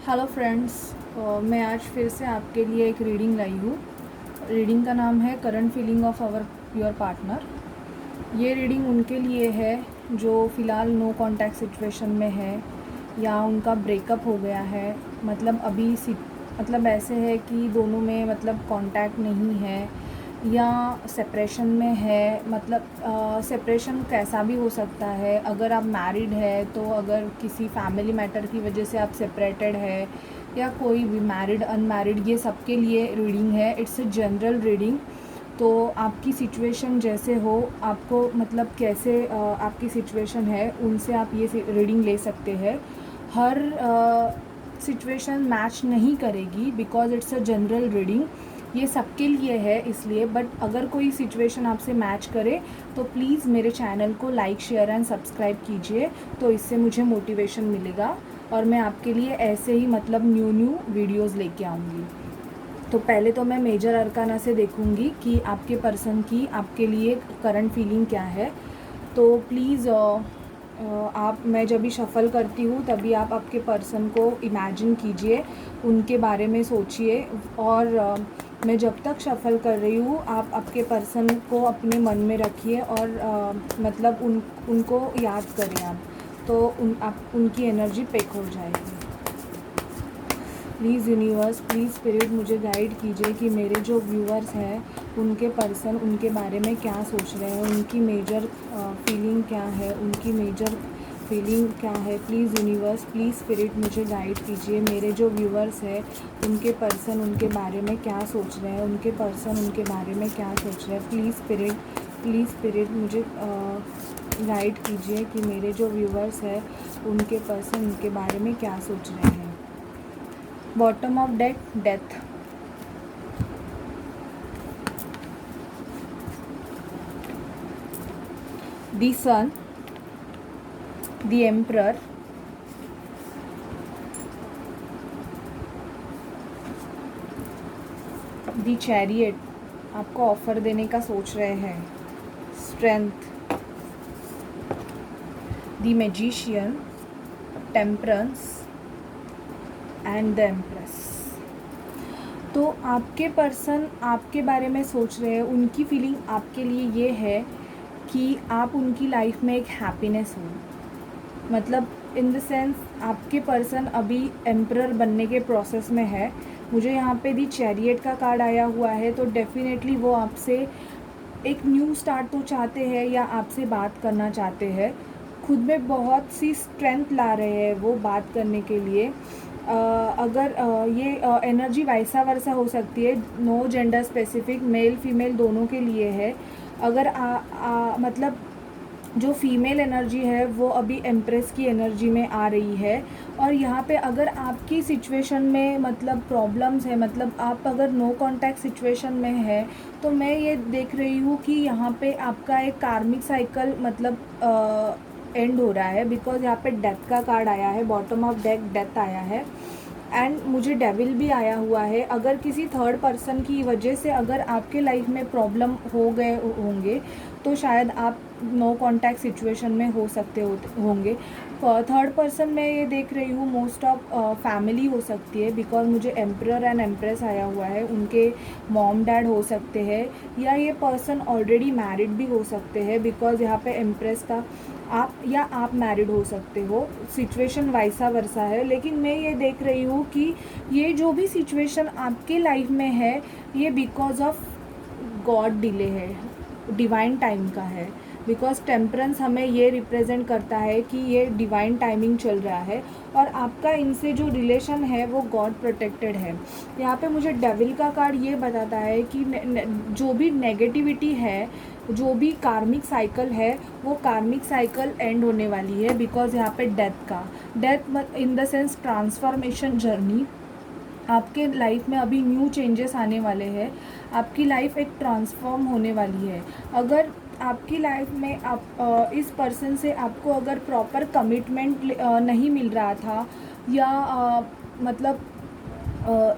Hello friends, मैं आज फिर से आपके लिए एक रीडिंग लाई हूँ। रीडिंग का नाम है current feeling of our your partner. ये रीडिंग उनके लिए है जो फ़िलहाल नो कांटेक्ट सिचुएशन में है या उनका ब्रेकअप हो गया है। मतलब मतलब ऐसे है कि दोनों में मतलब कांटेक्ट नहीं है या सेपरेशन में है। मतलब सेपरेशन कैसा भी हो सकता है। अगर आप मैरिड है तो अगर किसी फैमिली मैटर की वजह से आप सेपरेटेड है या कोई भी मैरिड अनमैरिड, ये सबके लिए रीडिंग है। It's a general reading. तो आपकी सिचुएशन जैसे हो, आपको मतलब कैसे आपकी सिचुएशन है, उनसे आप ये रीडिंग ले सकते हैं। हर सिचुएशन मैच नहीं करेगी because it's a general reading. ये सबके लिए है इसलिए। बट अगर कोई सिचुएशन आपसे मैच करे तो प्लीज़ मेरे चैनल को लाइक शेयर एंड सब्सक्राइब कीजिए, तो इससे मुझे मोटिवेशन मिलेगा और मैं आपके लिए ऐसे ही मतलब न्यू वीडियोज़ लेके आऊँगी। तो पहले तो मैं मेजर अरकाना से देखूंगी कि आपके पर्सन की आपके लिए करंट फीलिंग क्या है। तो प्लीज़ मैं जब भी शफ़ल करती हूँ तभी आप आपके पर्सन को इमेजिन कीजिए, उनके बारे में सोचिए। और मैं जब तक शफ़ल कर रही हूँ आप आपके पर्सन को अपने मन में रखिए और मतलब उनको याद करें आप, तो उनकी एनर्जी पिक हो जाएगी। प्लीज़ यूनिवर्स, प्लीज़ स्पिरिट मुझे गाइड कीजिए कि मेरे जो व्यूअर्स हैं उनके पर्सन उनके बारे में क्या सोच रहे हैं, उनकी मेजर फीलिंग क्या है, उनकी मेजर फीलिंग क्या है। प्लीज़ यूनिवर्स, प्लीज़ स्पिरिट मुझे गाइड कीजिए, मेरे जो व्यूअर्स हैं उनके पर्सन उनके बारे में क्या सोच रहे हैं, उनके पर्सन उनके बारे में क्या सोच रहे हैं। प्लीज़ स्पिरिट मुझे गाइड कीजिए कि मेरे जो व्यूअर्स हैं उनके पर्सन उनके बारे में क्या सोच रहे हैं। Bottom of deck, death. The sun, the emperor, the chariot आपको ऑफर देने का सोच रहे हैं। Strength, the magician, temperance and the empress. तो आपके पर्सन आपके बारे में सोच रहे हैं, उनकी फीलिंग आपके लिए ये है कि आप उनकी लाइफ में एक हैप्पीनेस हो। मतलब इन द सेंस आपके पर्सन अभी एम्परर बनने के प्रोसेस में है। मुझे यहाँ पे दी चैरियट का कार्ड आया हुआ है, तो डेफिनेटली वो आपसे एक न्यू स्टार्ट तो चाहते हैं या आपसे बात करना चाहते हैं। खुद में बहुत सी स्ट्रेंथ ला रहे हैं वो बात करने के लिए। अगर ये एनर्जी वैसा वर्सा हो सकती है, no gender specific, male female दोनों के लिए है। अगर मतलब जो फीमेल एनर्जी है वो अभी एम्प्रेस की एनर्जी में आ रही है। और यहाँ पे अगर आपकी सिचुएशन में मतलब प्रॉब्लम्स है, मतलब आप अगर नो कांटेक्ट सिचुएशन में है, तो मैं ये देख रही हूँ कि यहाँ पे आपका एक कार्मिक साइकिल मतलब एंड हो रहा है। बिकॉज यहाँ पे डेथ का कार्ड आया है, बॉटम ऑफ डेक डेथ आया है एंड मुझे डेविल भी आया हुआ है। अगर किसी थर्ड पर्सन की वजह से अगर आपके लाइफ में प्रॉब्लम हो गए होंगे तो शायद आप नो कांटेक्ट सिचुएशन में हो सकते होंगे। थर्ड पर्सन मैं ये देख रही हूँ मोस्ट ऑफ फैमिली हो सकती है, बिकॉज मुझे एम्परर एंड एम्प्रेस आया हुआ है। उनके मॉम डैड हो सकते हैं या ये पर्सन ऑलरेडी मैरिड भी हो सकते हैं, बिकॉज यहाँ पे एम्प्रेस का आप मैरिड हो सकते हो। सिचुएशन वैसा वर्सा है, लेकिन मैं ये देख रही हूँ कि ये जो भी सिचुएशन आपके लाइफ में है ये बिकॉज ऑफ गॉड डिले है, डिवाइन टाइम का है। बिकॉज टेम्परेंस हमें ये रिप्रेजेंट करता है कि ये डिवाइन टाइमिंग चल रहा है और आपका इनसे जो रिलेशन है वो गॉड प्रोटेक्टेड है। यहाँ पे मुझे डेविल का कार्ड ये बताता है कि जो भी नेगेटिविटी है, जो भी कार्मिक साइकिल है, वो कार्मिक साइकिल एंड होने वाली है। बिकॉज यहाँ पे death in the sense transformation journey. आपके लाइफ में अभी न्यू चेंजेस आने वाले हैं, आपकी लाइफ एक ट्रांसफॉर्म होने वाली है। अगर आपकी लाइफ में आप इस पर्सन से आपको अगर प्रॉपर कमिटमेंट नहीं मिल रहा था या मतलब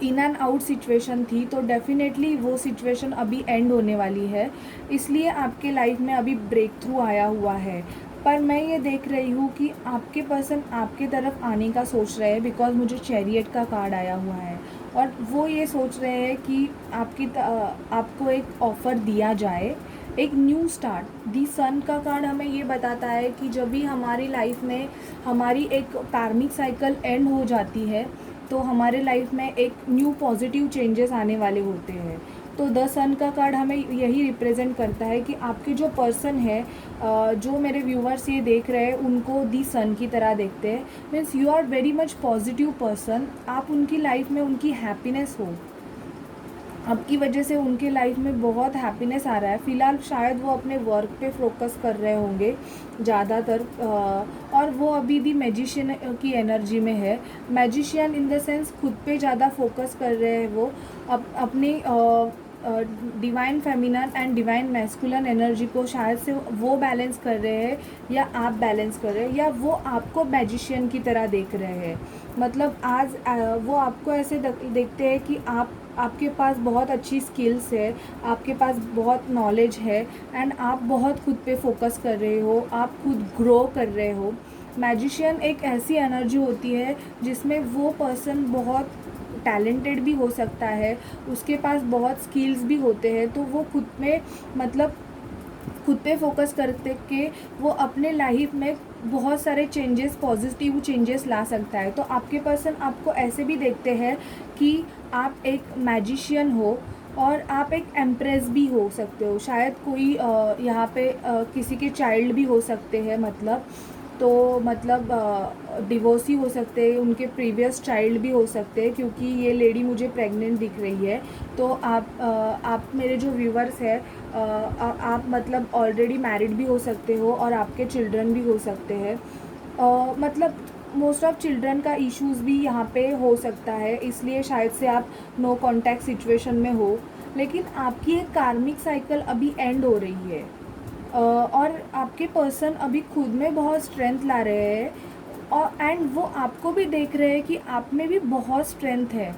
इन एंड आउट सिचुएशन थी, तो डेफिनेटली वो सिचुएशन अभी एंड होने वाली है। इसलिए आपके लाइफ में अभी ब्रेक थ्रू आया हुआ है। पर मैं ये देख रही हूँ कि आपके पर्सन आपके तरफ आने का सोच रहे हैं, बिकॉज मुझे चैरियट का कार्ड आया हुआ है। और वो ये सोच रहे हैं कि आपको एक ऑफ़र दिया जाए, एक न्यू स्टार्ट। दी सन का कार्ड हमें ये बताता है कि जब भी हमारी लाइफ में हमारी एक कार्मिक साइकिल एंड हो जाती है, तो हमारे लाइफ में एक न्यू पॉजिटिव चेंजेस आने वाले होते हैं। तो द सन का कार्ड हमें यही रिप्रेजेंट करता है कि आपके जो पर्सन है, जो मेरे व्यूवर्स ये देख रहे हैं, उनको दी सन की तरह देखते हैं। Means you are very much positive person. आप उनकी लाइफ में उनकी हैप्पीनेस हो, आपकी वजह से उनके लाइफ में बहुत हैप्पीनेस आ रहा है। फ़िलहाल शायद वो अपने वर्क पे फोकस कर रहे होंगे ज़्यादातर, और वो अभी भी मैजिशियन की एनर्जी में है। मैजिशियन इन द सेंस खुद पे ज़्यादा फोकस कर रहे हैं वो, अपनी divine feminine and divine masculine energy को शायद से वो बैलेंस कर रहे हैं, या आप बैलेंस कर रहे हैं, या वो आपको मैजिशियन की तरह देख रहे हैं। मतलब आज वो आपको ऐसे देखते हैं कि आपके पास बहुत अच्छी स्किल्स है, आपके पास बहुत नॉलेज है, एंड आप बहुत खुद पे फोकस कर रहे हो, आप खुद ग्रो कर रहे हो। मैजिशियन एक ऐसी एनर्जी होती है जिसमें वो पर्सन बहुत टैलेंटेड भी हो सकता है, उसके पास बहुत स्किल्स भी होते हैं, तो वो खुद में मतलब खुद पे फोकस करते के वो अपने लाइफ में बहुत सारे चेंजेस, पॉजिटिव चेंजेस ला सकता है। तो आपके पर्सन आपको ऐसे भी देखते हैं कि आप एक मैजिशियन हो, और आप एक एम्प्रेस भी हो सकते हो। शायद कोई यहाँ पे किसी के चाइल्ड भी हो सकते हैं, मतलब डिवोर्सी हो सकते हैं, उनके प्रीवियस चाइल्ड भी हो सकते हैं, क्योंकि ये लेडी मुझे प्रेग्नेंट दिख रही है। तो आप मेरे जो व्यूवर्स हैं, आप मतलब ऑलरेडी मैरिड भी हो सकते हो, और आपके चिल्ड्रन भी हो सकते हैं। मतलब मोस्ट ऑफ चिल्ड्रन का इश्यूज़ भी यहाँ पे हो सकता है, इसलिए शायद से आप नो कॉन्टैक्ट सिचुएशन में हो। लेकिन आपकी एक कार्मिक साइकिल अभी एंड हो रही है, और आपके पर्सन अभी खुद में बहुत स्ट्रेंथ ला रहे हैं, और एंड वो आपको भी देख रहे हैं कि आप में भी बहुत स्ट्रेंथ है।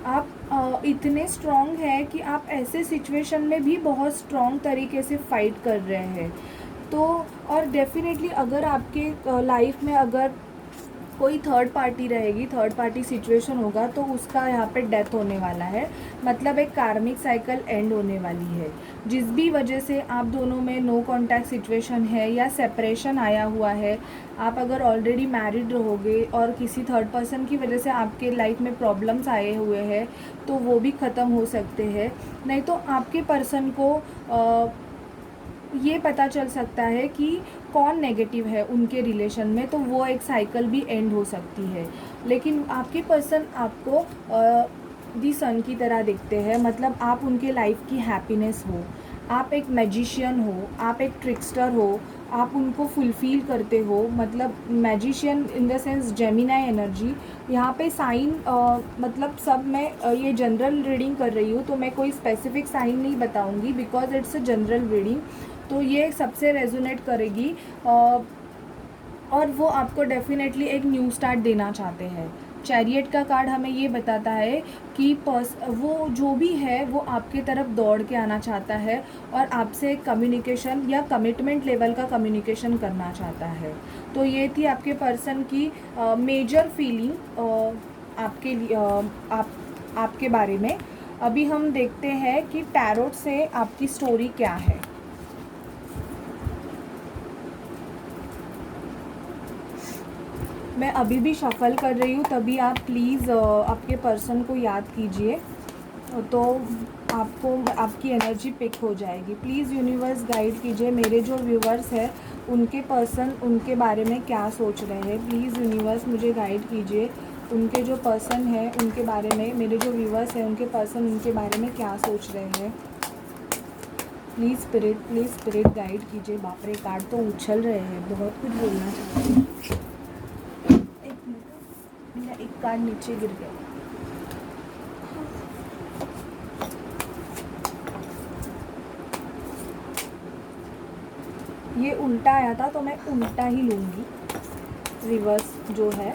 आप इतने स्ट्रॉन्ग हैं कि आप ऐसे सिचुएशन में भी बहुत स्ट्रॉन्ग तरीके से फाइट कर रहे हैं। तो और डेफिनेटली अगर आपके लाइफ में अगर कोई थर्ड पार्टी रहेगी, थर्ड पार्टी सिचुएशन होगा, तो उसका यहाँ पे डेथ होने वाला है। मतलब एक कार्मिक साइकिल एंड होने वाली है। जिस भी वजह से आप दोनों में नो कॉन्टैक्ट सिचुएशन है या सेपरेशन आया हुआ है, आप अगर ऑलरेडी मैरिड रहोगे और किसी थर्ड पर्सन की वजह से आपके लाइफ में प्रॉब्लम्स आए हुए हैं, तो वो भी ख़त्म हो सकते हैं। नहीं तो आपके पर्सन को ये पता चल सकता है कि कौन नेगेटिव है उनके रिलेशन में, तो वो एक साइकिल भी एंड हो सकती है। लेकिन आपके पर्सन आपको दी सन की तरह दिखते हैं। मतलब आप उनके लाइफ की हैप्पीनेस हो, आप एक मैजिशियन हो, आप एक ट्रिक्स्टर हो, आप उनको फुलफ़िल करते हो। मतलब magician in the sense Gemini energy. यहाँ पे साइन मतलब सब मैं ये जनरल रीडिंग कर रही हूँ, तो मैं कोई स्पेसिफिक साइन नहीं बताऊँगी, because it's a general reading. तो ये सबसे रेजोनेट करेगी, और वो आपको डेफिनेटली एक न्यू स्टार्ट देना चाहते हैं। चैरियट का कार्ड हमें ये बताता है कि वो जो भी है वो आपके तरफ दौड़ के आना चाहता है, और आपसे कम्युनिकेशन या कमिटमेंट लेवल का कम्युनिकेशन करना चाहता है। तो ये थी आपके पर्सन की मेजर फीलिंग आपके लिए, आपके बारे में। अभी हम देखते हैं कि टैरोट से आपकी स्टोरी क्या है। मैं अभी भी शफल कर रही हूँ, तभी आप प्लीज़ आपके पर्सन को याद कीजिए, तो आपको आपकी एनर्जी पिक हो जाएगी। प्लीज़ यूनिवर्स गाइड कीजिए मेरे जो व्यूवर्स हैं, उनके पर्सन उनके बारे में क्या सोच रहे हैं। प्लीज़ यूनिवर्स मुझे गाइड कीजिए, उनके जो पर्सन हैं उनके बारे में, मेरे जो व्यूवर्स हैं उनके पर्सन उनके बारे में क्या सोच रहे हैं। प्लीज़ स्पिरिट गाइड कीजिए। बाप रे, कार्ड तो उछल रहे हैं, बहुत कुछ बोलना चाहते हैं। एक कार्ड नीचे गिर गया। ये उल्टा आया था, तो मैं उल्टा ही लूँगी। रिवर्स जो है,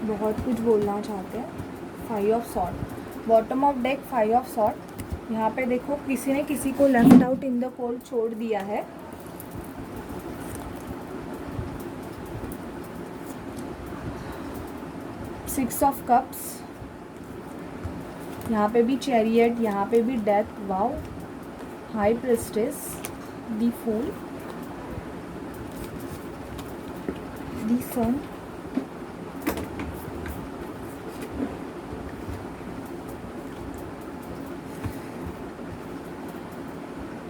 बहुत कुछ बोलना चाहते हैं। 5 of sword, bottom of deck 5 of sword. यहाँ पे देखो किसी ने किसी को left out in the cold छोड़ दिया है। सिक्स ऑफ कप्स, यहाँ पे भी चैरियट, यहाँ पे भी death, wow, high priestess, the fool, the sun,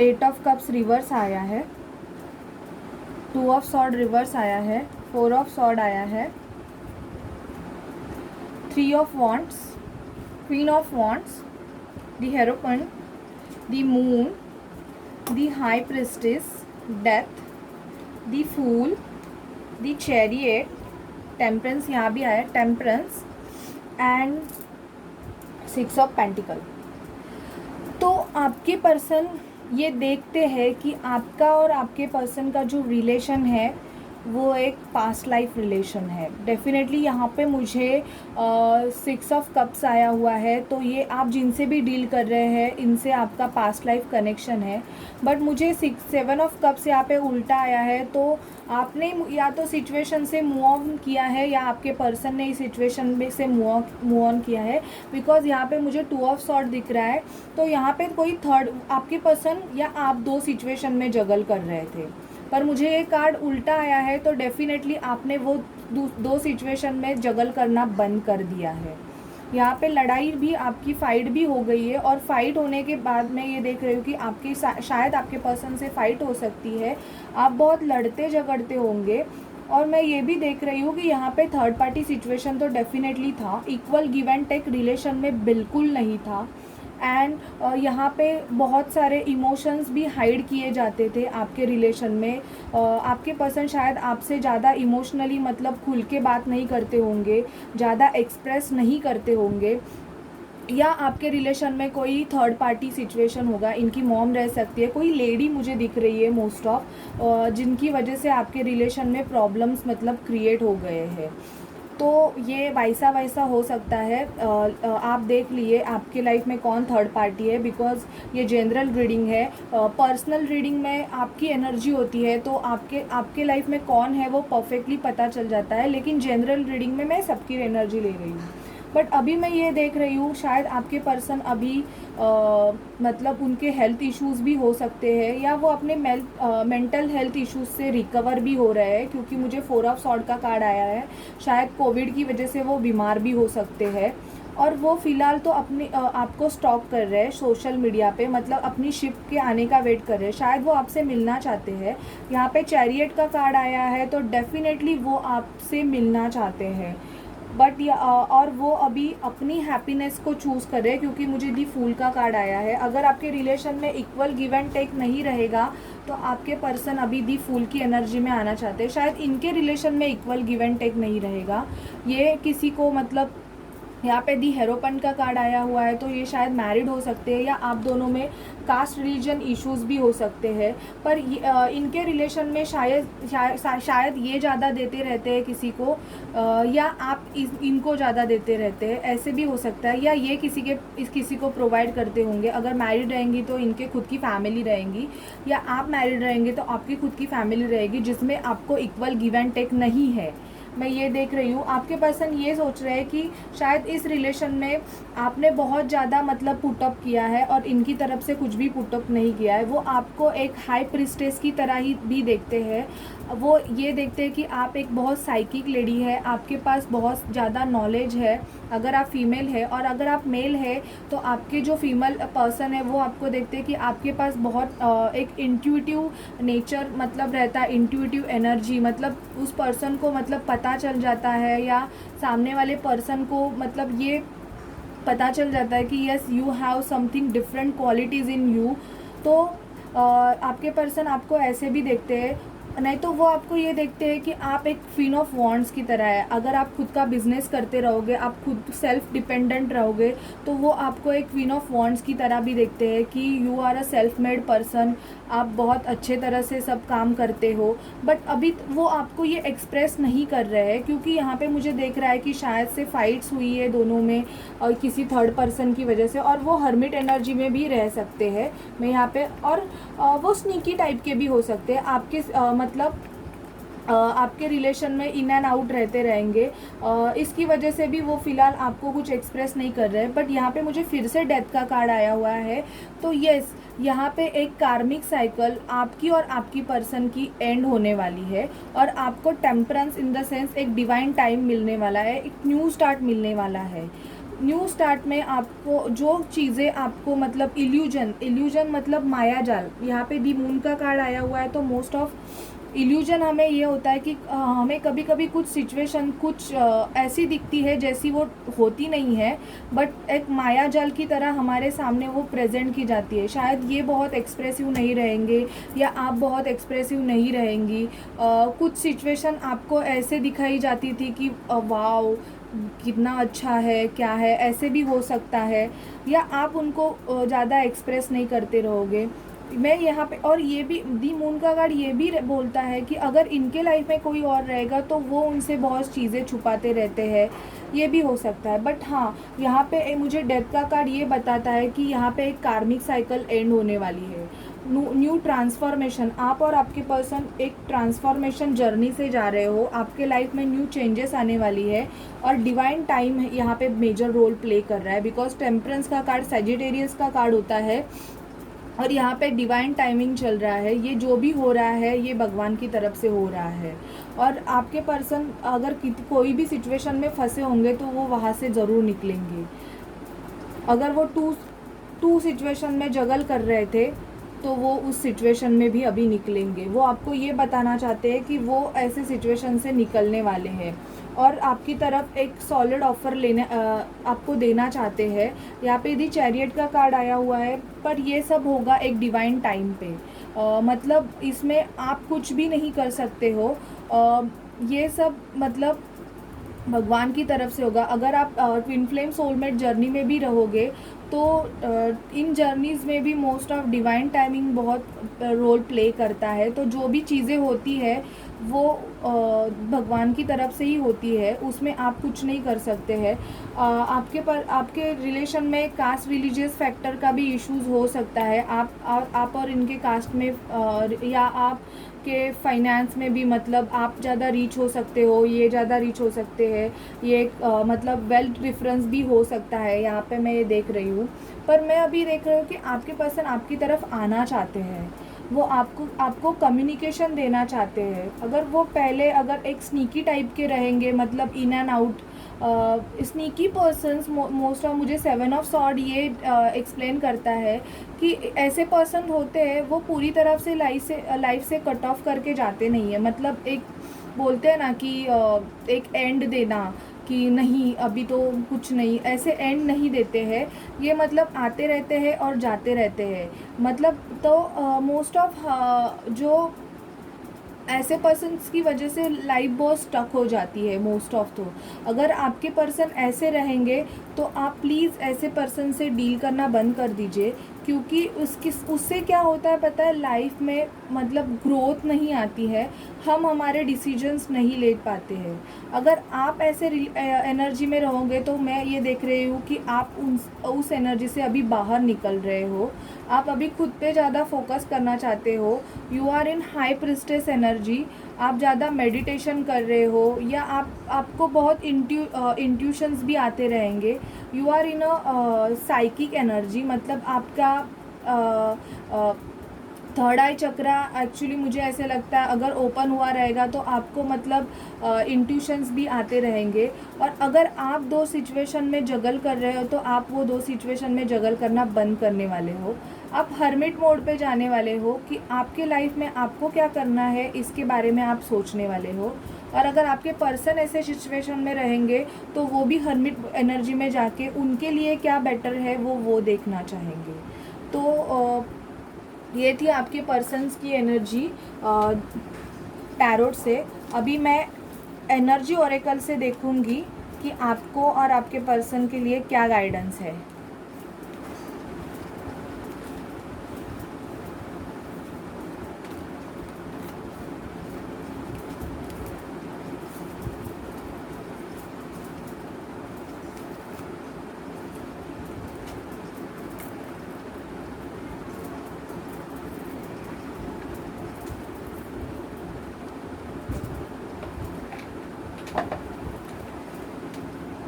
eight of cups reverse आया है, टू ऑफ सॉर्ड रिवर्स आया है, फोर ऑफ सॉर्ड आया है, three of wands, queen of wands, the hierophant, the moon, the high priestess, death, the fool, the chariot, temperance यहाँ भी आया, temperance and six of pentacle. तो आपके person ये देखते हैं कि आपका और आपके पर्सन का जो रिलेशन है वो एक पास्ट लाइफ रिलेशन है। डेफिनेटली यहाँ पे मुझे सिक्स ऑफ कप्स आया हुआ है, तो ये आप जिनसे भी डील कर रहे हैं इनसे आपका पास्ट लाइफ कनेक्शन है। बट मुझे सेवन ऑफ कप्स यहाँ पे उल्टा आया है, तो आपने या तो सिचुएशन से मूव ऑन किया है या आपके पर्सन ने इस सिचुएशन में से मूव ऑन किया है। बिकॉज यहाँ पे मुझे टू ऑफ सॉर्ड दिख रहा है, तो यहाँ पे कोई थर्ड आपके पर्सन या आप दो सिचुएशन में जगल कर रहे थे, पर मुझे ये कार्ड उल्टा आया है, तो डेफिनेटली आपने वो दो सिचुएशन में जगल करना बंद कर दिया है। यहाँ पे लड़ाई भी आपकी फाइट भी हो गई है, और फाइट होने के बाद मैं ये देख रही हूँ कि आपकी शायद आपके पर्सन से फाइट हो सकती है। आप बहुत लड़ते झगड़ते होंगे, और मैं ये भी देख रही हूँ कि यहाँ पे थर्ड पार्टी सिचुएशन तो डेफिनेटली था, equal give and take relation में बिल्कुल नहीं था। एंड यहाँ पे बहुत सारे इमोशंस भी हाइड किए जाते थे आपके रिलेशन में। आपके पर्सन शायद आपसे ज़्यादा इमोशनली मतलब खुल के बात नहीं करते होंगे, ज़्यादा एक्सप्रेस नहीं करते होंगे, या आपके रिलेशन में कोई थर्ड पार्टी सिचुएशन होगा। इनकी मॉम रह सकती है, कोई लेडी मुझे दिख रही है मोस्ट ऑफ, जिनकी वजह से आपके रिलेशन में प्रॉब्लम्स मतलब क्रिएट हो गए हैं। तो ये वैसा हो सकता है। आप देख लिए आपके लाइफ में कौन थर्ड पार्टी है, बिकॉज ये जनरल रीडिंग है। पर्सनल रीडिंग में आपकी एनर्जी होती है, तो आपके लाइफ में कौन है वो परफेक्टली पता चल जाता है, लेकिन जनरल रीडिंग में मैं सबकी एनर्जी ले रही हूँ। बट अभी मैं ये देख रही हूँ शायद आपके पर्सन अभी मतलब उनके हेल्थ इश्यूज़ भी हो सकते हैं, या वो अपने मेंटल हेल्थ इश्यूज़ से रिकवर भी हो रहे हैं, क्योंकि मुझे फोर ऑफ सॉर्ड का कार्ड आया है। शायद कोविड की वजह से वो बीमार भी हो सकते हैं, और वो फ़िलहाल तो अपनी आपको स्टॉक कर रहे हैं सोशल मीडिया पे, मतलब अपनी शिप के आने का वेट कर रहे हैं। शायद वो आपसे मिलना चाहते हैं। यहाँ पे चैरियट का कार्ड आया है, तो डेफिनेटली वो आपसे मिलना चाहते हैं। बट और वो अभी अपनी हैप्पीनेस को चूज़ कर रहे हैं, क्योंकि मुझे दी फूल का कार्ड आया है। अगर आपके रिलेशन में इक्वल गिव एंड टेक नहीं रहेगा, तो आपके पर्सन अभी दी फूल की एनर्जी में आना चाहते हैं। शायद इनके रिलेशन में इक्वल गिव एंड टेक नहीं रहेगा। ये किसी को मतलब यहाँ पे दी हेरोपन का कार्ड आया हुआ है, तो ये शायद मैरिड हो सकते हैं, या आप दोनों में कास्ट रिलीजन इश्यूज़ भी हो सकते हैं। पर इनके रिलेशन में शायद ये ज़्यादा देते रहते हैं किसी को, या आप इनको ज़्यादा देते रहते हैं, ऐसे भी हो सकता है। या ये किसी को प्रोवाइड करते होंगे। अगर मैरिड रहेंगी तो इनके खुद की फैमिली रहेंगी, या आप मैरिड रहेंगे तो आपकी खुद की फैमिली रहेगी, जिसमें आपको इक्वल गिव एंड टेक नहीं है। मैं ये देख रही हूँ आपके पर्सन ये सोच रहे हैं कि शायद इस रिलेशन में आपने बहुत ज़्यादा मतलब पुटअप किया है, और इनकी तरफ से कुछ भी पुटअप नहीं किया है। वो आपको एक हाई प्रिस्टेस की तरह ही भी देखते हैं। वो ये देखते हैं कि आप एक बहुत साइकिक लेडी है, आपके पास बहुत ज़्यादा नॉलेज है, अगर आप फीमेल है। और अगर आप मेल है तो आपके जो फीमेल पर्सन है वो आपको देखते हैं कि आपके पास बहुत एक इंट्यूटिव नेचर मतलब रहता है, इंट्यूटिव एनर्जी, मतलब उस पर्सन को मतलब पता चल जाता है, या सामने वाले पर्सन को मतलब ये पता चल जाता है कि yes you have something different qualities in you. तो आपके पर्सन आपको ऐसे भी देखते हैं। नहीं तो वो आपको ये देखते हैं कि आप एक क्वीन ऑफ वॉन्ड्स की तरह है। अगर आप खुद का बिजनेस करते रहोगे, आप खुद सेल्फ डिपेंडेंट रहोगे, तो वो आपको एक क्वीन ऑफ वॉन्ड्स की तरह भी देखते हैं कि you are a self made person, आप बहुत अच्छे तरह से सब काम करते हो। बट अभी वो आपको ये एक्सप्रेस नहीं कर रहे हैं, क्योंकि यहाँ पे मुझे देख रहा है कि शायद से फाइट्स हुई है दोनों में और किसी थर्ड पर्सन की वजह से, और वो हर्मिट एनर्जी में भी रह सकते हैं मैं यहाँ पे। और वो स्नीकी टाइप के भी हो सकते हैं, आपके मतलब आपके रिलेशन में इन एंड आउट रहते रहेंगे। इसकी वजह से भी वो फ़िलहाल आपको कुछ एक्सप्रेस नहीं कर रहे हैं। बट यहाँ पे मुझे फिर से डेथ का कार्ड आया हुआ है, तो यस, यहाँ पे एक कार्मिक साइकिल आपकी और आपकी पर्सन की एंड होने वाली है, और आपको टेम्परेंस इन द सेंस एक डिवाइन टाइम मिलने वाला है, एक न्यू स्टार्ट मिलने वाला है। न्यू स्टार्ट में आपको जो चीज़ें आपको मतलब इल्यूजन मतलब माया जाल, यहाँ पे दी मून का कार्ड आया हुआ है, तो मोस्ट ऑफ इल्यूजन हमें ये होता है कि हमें कभी कभी कुछ सिचुएशन कुछ ऐसी दिखती है जैसी वो होती नहीं है, बट एक माया जाल की तरह हमारे सामने वो प्रेजेंट की जाती है। शायद ये बहुत एक्सप्रेसिव नहीं रहेंगे या आप बहुत एक्सप्रेसिव नहीं रहेंगी। कुछ सिचुएशन आपको ऐसे दिखाई जाती थी कि वाओ कितना अच्छा है, क्या है, ऐसे भी हो सकता है, या आप उनको ज़्यादा एक्सप्रेस नहीं करते रहोगे। मैं यहाँ पे, और ये भी दी मून का कार्ड ये भी बोलता है कि अगर इनके लाइफ में कोई और रहेगा तो वो उनसे बहुत चीज़ें छुपाते रहते हैं, ये भी हो सकता है। बट हाँ, यहाँ पे मुझे डेथ का कार्ड ये बताता है कि यहाँ पे एक कार्मिक साइकिल एंड होने वाली है, न्यू ट्रांसफॉर्मेशन। आप और आपके पर्सन एक ट्रांसफॉर्मेशन जर्नी से जा रहे हो, आपके लाइफ में न्यू चेंजेस आने वाली है, और डिवाइन टाइम यहाँ पे मेजर रोल प्ले कर रहा है, बिकॉज टेम्परेंस का कार्ड सैजिटेरियस का कार्ड होता है, और यहाँ पे डिवाइन टाइमिंग चल रहा है। ये जो भी हो रहा है ये भगवान की तरफ से हो रहा है, और आपके पर्सन अगर कोई भी सिचुएशन में फंसे होंगे तो वो वहाँ से ज़रूर निकलेंगे। अगर वो टू सिचुएशन में जगल कर रहे थे तो वो उस सिचुएशन में भी अभी निकलेंगे। वो आपको ये बताना चाहते हैं कि वो ऐसे सिचुएशन से निकलने वाले हैं, और आपकी तरफ एक सॉलिड ऑफर लेने आपको देना चाहते हैं। यहाँ पे यदि चैरियट का कार्ड आया हुआ है, पर ये सब होगा एक डिवाइन टाइम पे। मतलब इसमें आप कुछ भी नहीं कर सकते हो, ये सब मतलब भगवान की तरफ से होगा। अगर आप ट्विन फ्लेम सोलमेट जर्नी में भी रहोगे तो इन जर्नीज़ में भी मोस्ट ऑफ डिवाइन टाइमिंग बहुत रोल प्ले करता है। तो जो भी चीज़ें होती है वो भगवान की तरफ से ही होती है, उसमें आप कुछ नहीं कर सकते हैं। आपके रिलेशन में कास्ट रिलीजियस फैक्टर का भी इश्यूज हो सकता है। आप और इनके कास्ट में या आप के फाइनेंस में भी, मतलब आप ज़्यादा रीच हो सकते हो, ये ज़्यादा रीच हो सकते हैं। ये मतलब वेल्थ डिफरेंस भी हो सकता है, यहाँ पे मैं ये देख रही हूँ। पर मैं अभी देख रही हूँ कि आपके पर्सन आपकी तरफ आना चाहते हैं, वो आपको कम्युनिकेशन देना चाहते हैं। अगर वो पहले अगर एक स्नीकी टाइप के रहेंगे, मतलब in and out sneaky persons, most of मुझे 7 ऑफ सॉर्ड ये एक्सप्लेन करता है कि ऐसे पर्सन होते हैं वो पूरी तरफ से लाइफ से कट ऑफ करके जाते नहीं है। मतलब एक बोलते हैं ना कि एक एंड देना कि नहीं अभी तो कुछ नहीं, ऐसे एंड नहीं देते हैं। ये मतलब आते रहते हैं और जाते रहते हैं। मतलब तो मोस्ट ऑफ जो ऐसे पर्सन्स की वजह से लाइफ बहुत स्टक हो जाती है मोस्ट ऑफ। तो अगर आपके पर्सन ऐसे रहेंगे तो आप प्लीज़ ऐसे पर्सन से डील करना बंद कर दीजिए, क्योंकि उससे क्या होता है पता है, लाइफ में मतलब ग्रोथ नहीं आती है, हम हमारे डिसीजंस नहीं ले पाते हैं। अगर आप ऐसे एनर्जी में रहोगे तो मैं ये देख रही हूँ कि आप उस एनर्जी से अभी बाहर निकल रहे हो। आप अभी खुद पे ज़्यादा फोकस करना चाहते हो, you are in high priestess energy. आप ज़्यादा मेडिटेशन कर रहे हो, या आपको बहुत इंट्यूशंस भी आते रहेंगे। You are in a psychic energy, मतलब आपका थर्ड आई चक्रा एक्चुअली मुझे ऐसे लगता है अगर ओपन हुआ रहेगा तो आपको मतलब इंट्यूशंस भी आते रहेंगे। और अगर आप दो सिचुएशन में जगल कर रहे हो तो आप वो दो सिचुएशन में जगल करना बंद करने वाले हो। आप हर्मिट मोड पे जाने वाले हो कि आपके लाइफ में आपको क्या करना है, इसके बारे में आप सोचने वाले हो। और अगर आपके पर्सन ऐसे सिचुएशन में रहेंगे तो वो भी हर्मिट एनर्जी में जाके उनके लिए क्या बेटर है वो देखना चाहेंगे। तो ये थी आपके पर्सन्स की एनर्जी। टैरोट से। अभी मैं एनर्जी ओरेकल से देखूंगी कि आपको और आपके पर्सन के लिए क्या गाइडेंस है।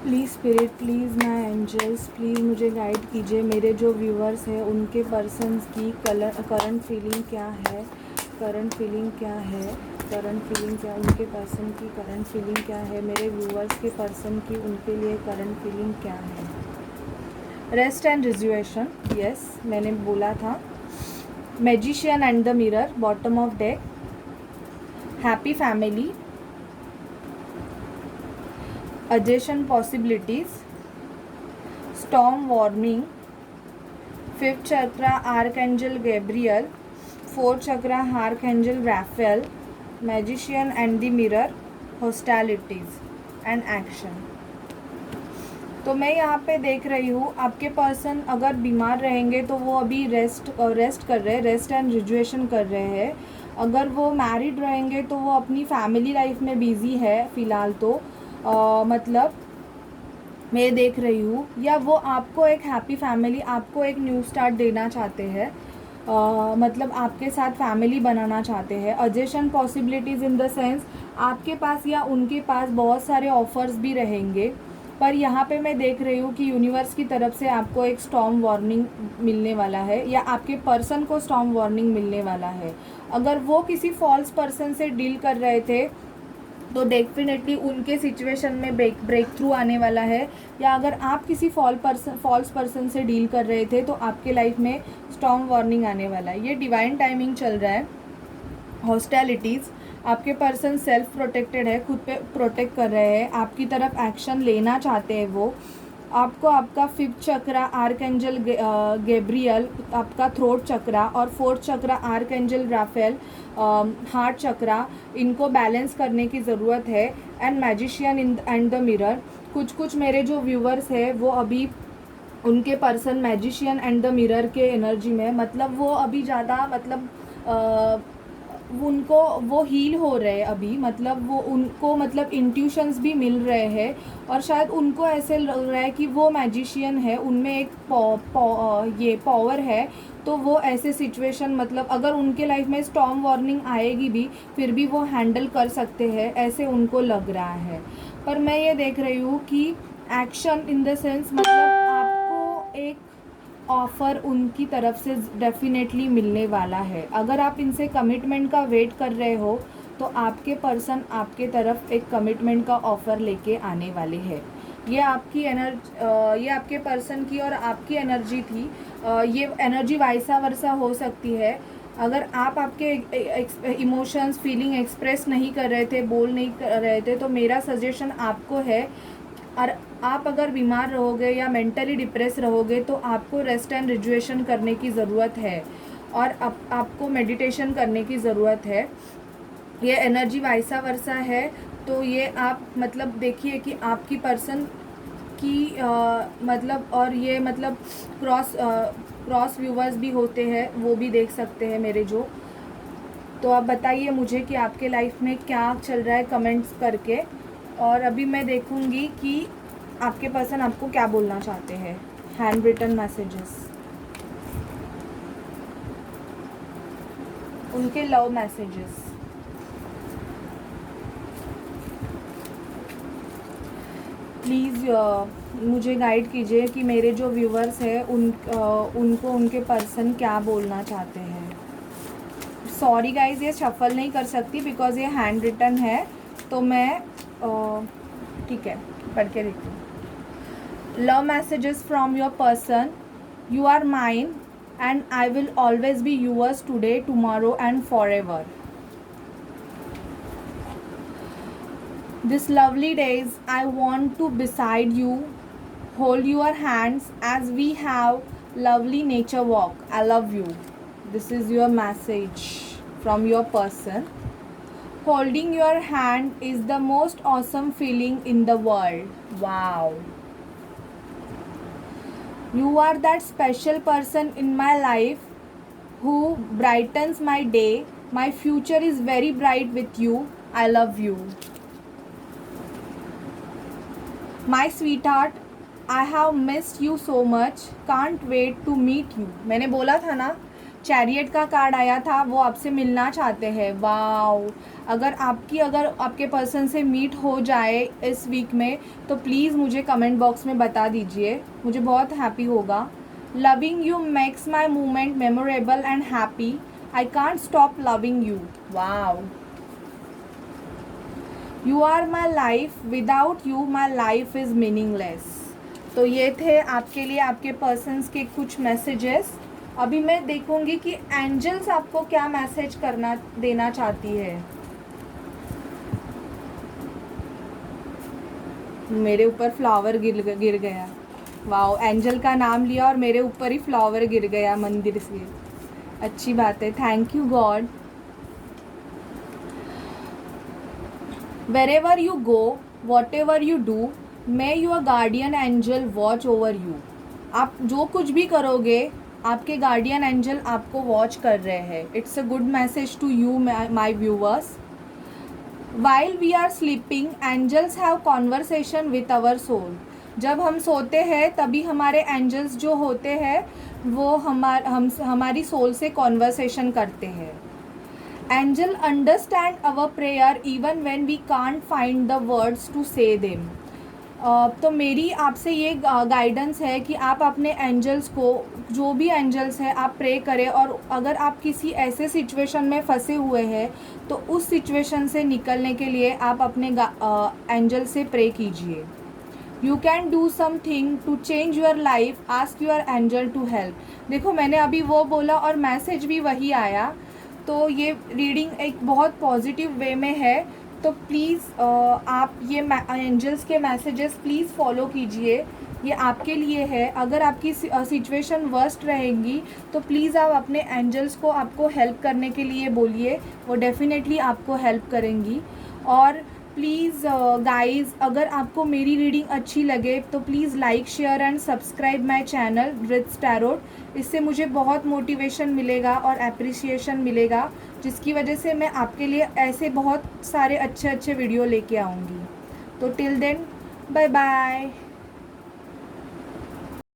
Please spirit, please my angels, please मुझे गाइड कीजिए। मेरे जो व्यूअर्स हैं उनके पर्सन्स की करंट फीलिंग क्या है, करंट फीलिंग क्या है, करंट फीलिंग क्या, उनके पर्सन की करंट फीलिंग क्या है, मेरे व्यूअर्स के पर्सन की उनके लिए करंट फीलिंग क्या है। रेस्ट एंड रिजुएशन, यस मैंने बोला था। Magician and the mirror, bottom of deck. Happy family, adjacent possibilities, storm warning, fifth chakra archangel Gabriel, fourth chakra archangel Raphael, magician and the mirror, hostilities and action। तो मैं यहाँ पे देख रही हूँ आपके पर्सन अगर बीमार रहेंगे तो वो अभी रेस्ट कर रहे हैं, रेस्ट एंड रिजुएशन कर रहे हैं। अगर वो मैरिड रहेंगे तो वो अपनी फैमिली लाइफ में बिजी है फ़िलहाल। तो मतलब मैं देख रही हूँ, या वो आपको एक हैप्पी फैमिली, आपको एक न्यू स्टार्ट देना चाहते हैं, मतलब आपके साथ फैमिली बनाना चाहते हैं। अजेशन पॉसिबिलिटीज़ इन द सेंस आपके पास या उनके पास बहुत सारे ऑफर्स भी रहेंगे, पर यहाँ पे मैं देख रही हूँ कि यूनिवर्स की तरफ से आपको एक स्टॉर्म वार्निंग मिलने वाला है, या आपके पर्सन को स्टॉर्म वार्निंग मिलने वाला है। अगर वो किसी फॉल्स पर्सन से डील कर रहे थे तो डेफिनेटली उनके सिचुएशन में ब्रेक थ्रू आने वाला है, या अगर आप किसी फॉल्स पर्सन से डील कर रहे थे तो आपके लाइफ में स्टॉर्म वार्निंग आने वाला है। ये डिवाइन टाइमिंग चल रहा है। हॉस्टिलिटीज़, आपके पर्सन सेल्फ प्रोटेक्टेड है, खुद पे प्रोटेक्ट कर रहे हैं, आपकी तरफ एक्शन लेना चाहते हैं वो। आपको आपका फिफ्थ चक्रा आर्कएंजल गैब्रियल, आपका थ्रोट चक्रा और फोर्थ चक्रा आर्कएंजल राफेल, हार्ट चक्रा, इनको बैलेंस करने की ज़रूरत है। And magician in and the mirror, कुछ मेरे जो व्यूवर्स हैं वो अभी उनके person magician and the mirror के एनर्जी में, मतलब वो अभी ज़्यादा मतलब उनको वो हील हो रहे हैं अभी, मतलब वो उनको मतलब इंट्यूशंस भी मिल रहे हैं, और शायद उनको ऐसे लग रहा है कि वो मैजिशियन है, उनमें एक ये पावर है। तो वो ऐसे सिचुएशन, मतलब अगर उनके लाइफ में स्टॉर्म वार्निंग आएगी भी फिर भी वो हैंडल कर सकते हैं, ऐसे उनको लग रहा है। पर मैं ये देख रही हूँ कि एक्शन इन द सेंस, मतलब आपको एक ऑफ़र उनकी तरफ से डेफिनेटली मिलने वाला है। अगर आप इनसे कमिटमेंट का वेट कर रहे हो तो आपके पर्सन आपके तरफ एक कमिटमेंट का ऑफ़र लेके आने वाले हैं। ये आपकी ये आपके पर्सन की और आपकी एनर्जी थी। ये एनर्जी वाइसा वर्सा हो सकती है। अगर आप आपके इमोशंस फीलिंग एक्सप्रेस नहीं कर रहे थे, बोल नहीं कर रहे थे, तो मेरा सजेशन आपको है, और आप अगर बीमार रहोगे या मेंटली डिप्रेस रहोगे तो आपको रेस्ट एंड रिजुएशन करने की ज़रूरत है, और आपको मेडिटेशन करने की ज़रूरत है। ये एनर्जी वाइसा वर्सा है, तो ये आप मतलब देखिए कि आपकी पर्सन की मतलब, और ये मतलब क्रॉस व्यूवर्स भी होते हैं, वो भी देख सकते हैं मेरे जो। तो आप बताइए मुझे कि आपके लाइफ में क्या चल रहा है कमेंट्स करके, और अभी मैं देखूंगी कि आपके पर्सन आपको क्या बोलना चाहते हैं। हैंड रिटन मैसेजेस, उनके लव मैसेजेस। प्लीज़ मुझे गाइड कीजिए कि मेरे जो व्यूवर्स हैं उनको उनके पर्सन क्या बोलना चाहते हैं। सॉरी गाइज, ये शफल नहीं कर सकती बिकॉज ये हैंड रिटन है, तो मैं ठीक है पढ़ के देखती हूँ। Love messages from your person, you are mine and I will always be yours today, tomorrow and forever. This lovely days, I want to beside you, hold your hands as we have lovely nature walk. I love you. This is your message from your person. Holding your hand is the most awesome feeling in the world. Wow. You are that special person in my life who brightens my day. My future is very bright with you. I love you. My sweetheart, I have missed you so much. Can't wait to meet you. मैंने बोला था ना, chariot का card आया था, वो आपसे मिलना चाहते हैं. वाओ. अगर आपके पर्सन से मीट हो जाए इस वीक में तो प्लीज़ मुझे कमेंट बॉक्स में बता दीजिए, मुझे बहुत हैप्पी होगा. Loving you makes my moment memorable and happy. I can't stop loving you. Wow. You are my life. Without you my life is meaningless. तो ये थे आपके लिए आपके पर्सन्स के कुछ मैसेजेस. अभी मैं देखूंगी कि एंजल्स आपको क्या मैसेज देना चाहती है. मेरे ऊपर फ्लावर गिर गया. वाओ. एंजल का नाम लिया और मेरे ऊपर ही फ्लावर गिर गया मंदिर से. अच्छी बात है. Thank you God. Wherever you go, whatever you do, may your guardian angel watch over you. आप जो कुछ भी करोगे आपके गार्डियन एंजल आपको वॉच कर रहे हैं. It's a good message to you my viewers. While we are sleeping, angels have conversation with our soul. जब हम सोते हैं तभी हमारे एंजल्स जो होते हैं वो हमारी सोल से कॉन्वर्सेशन करते हैं. Angel understand our prayer even when we can't find the words to say them. तो मेरी आपसे ये गाइडेंस है कि आप अपने एंजल्स को, जो भी एंजल्स है, आप प्रे करें. और अगर आप किसी ऐसे सिचुएशन में फंसे हुए हैं तो उस सिचुएशन से निकलने के लिए आप अपने एंजल से प्रे कीजिए. You can do something to change your life. Ask your angel to help. देखो मैंने अभी वो बोला और मैसेज भी वही आया. तो ये रीडिंग एक बहुत पॉजिटिव वे में है. तो प्लीज़ आप ये एंजल्स के मैसेजेस प्लीज़ फॉलो कीजिए. ये आपके लिए है. अगर आपकी सिचुएशन वर्स्ट रहेगी तो प्लीज़ आप अपने एंजल्स को आपको हेल्प करने के लिए बोलिए. वो डेफिनेटली आपको हेल्प करेंगी. और प्लीज़ गाइज़, अगर आपको मेरी रीडिंग अच्छी लगे तो please like, share and subscribe my channel Rits Tarot. इससे मुझे बहुत मोटिवेशन मिलेगा और एप्रिसिएशन मिलेगा, जिसकी वजह से मैं आपके लिए ऐसे बहुत सारे अच्छे वीडियो लेके आऊँगी. तो टिल देन, बाय बाय.